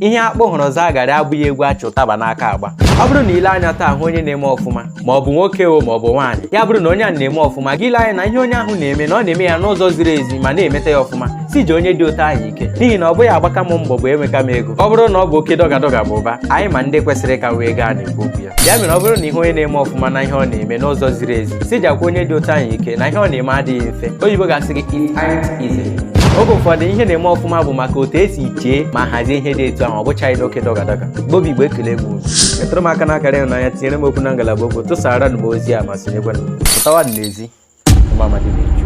ihe akpụ hụrụ zagara abụghị egwu achụtaba n'aka agba. Ọ bụrụ na ile anya taa hụ onye na-eme ọfụma ma ọ bụ nwoke o ma ọ bụ nwaanyị, ya bụrụ na onye a na-eme ọfụma gị ile anya na ihe onye ahụ na-eme na ọ na-eme ya n'ụzọ ziri ezi ma na-emeta ya ọfụma, si ji onye dị otu ahụ ike, n'ihi na ọ bụghị agbaka m mbọ bụ enweka m ego. Ọ bụrụ na ọ bụ oke dọga bụ ụba, anyị ma ndị kwesịrị ka wee gaa na-ekwu okwu ya. Ya mere ọ bụrụ na ihe onye na-eme ọfụma na ihe ọ na-eme n'ụzọ ziri ezi, si jakwa onye dị otu ahụ ike na ihe ọ na-eme adịghị mfe. Oyibo ga-asị gị easy. Oge ụfọdụ ihe na-eme ọfụma bụ maka otu esi chee ma hazie ihe dị etu ahụ, ọ bụchaghị n'oke dọga. Bobi Igbo ekele m unu. Metụrụ m aka n'akara ịhụnanya, tinyere m okwu na ngalaba okwu, tụsara m ozi a ma sonyekwa m. Pụtawa n'ezi Ụmụamadi na-eju.